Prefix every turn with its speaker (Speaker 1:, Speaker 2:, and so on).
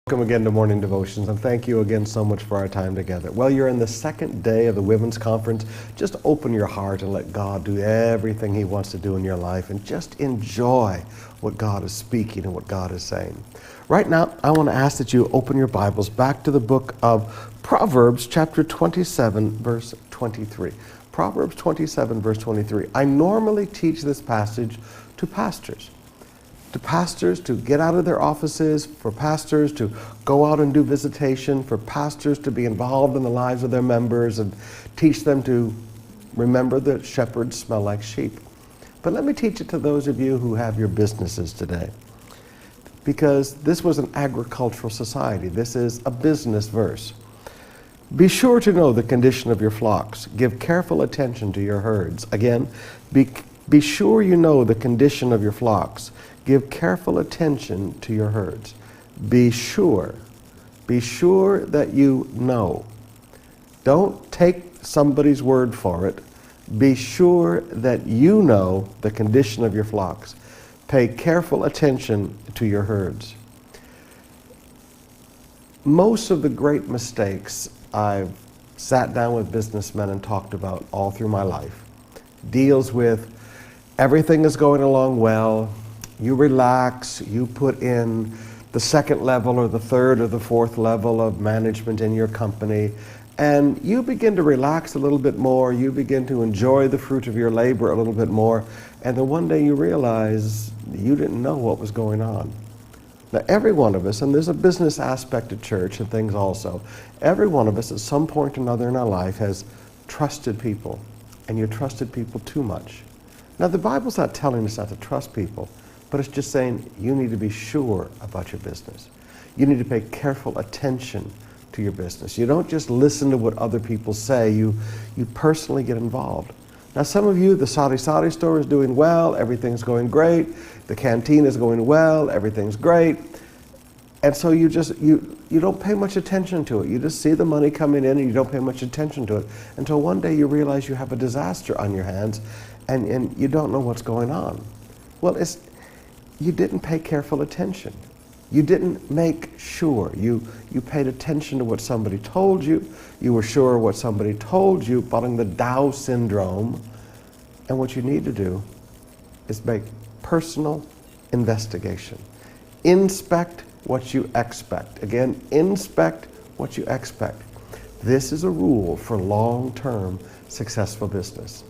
Speaker 1: Welcome again to Morning Devotions, and thank you again so much for our time together. Well, you're in the second day of the Women's Conference. Just open your heart and let God do everything He wants to do in your life, and just enjoy what God is speaking and what God is saying. Right now, I want to ask that you open your Bibles back to the book of Proverbs, chapter 27, verse 23. Proverbs 27, verse 23. I normally teach this passage to pastors to get out of their offices, for pastors to go out and do visitation, for pastors to be involved in the lives of their members and teach them to remember that shepherds smell like sheep. But let me teach it to those of you who have your businesses today, because this was an agricultural society. This is a business verse. Be sure to know the condition of your flocks. Give careful attention to your herds. Again, be sure you know the condition of your flocks. Give careful attention to your herds. Be sure that you know. Don't take somebody's word for it. Be sure that you know the condition of your flocks. Pay careful attention to your herds. Most of the great mistakes I've sat down with businessmen and talked about all through my life deals with everything is going along well. You relax, you put in the second level or the third or the fourth level of management in your company, and you begin to relax a little bit more, you begin to enjoy the fruit of your labor a little bit more, and then one day you realize you didn't know what was going on. Now, every one of us, and there's a business aspect to church and things also, every one of us at some point or another in our life has trusted people, and you trusted people too much. Now, the Bible's not telling us not to trust people, but it's just saying you need to be sure about your business. You need to pay careful attention to your business. You don't just listen to what other people say, you personally get involved. Now, some of you, the Sari store is doing well, everything's going great, the canteen is going well, everything's great, and so you don't pay much attention to it. You just see the money coming in and you don't pay much attention to it until one day you realize you have a disaster on your hands and you don't know what's going on. Well, you didn't pay careful attention. You didn't make sure. You paid attention to what somebody told you. You were sure what somebody told you, following the Dow syndrome. And what you need to do is make personal investigation. Inspect what you expect. Again, inspect what you expect. This is a rule for long-term successful business.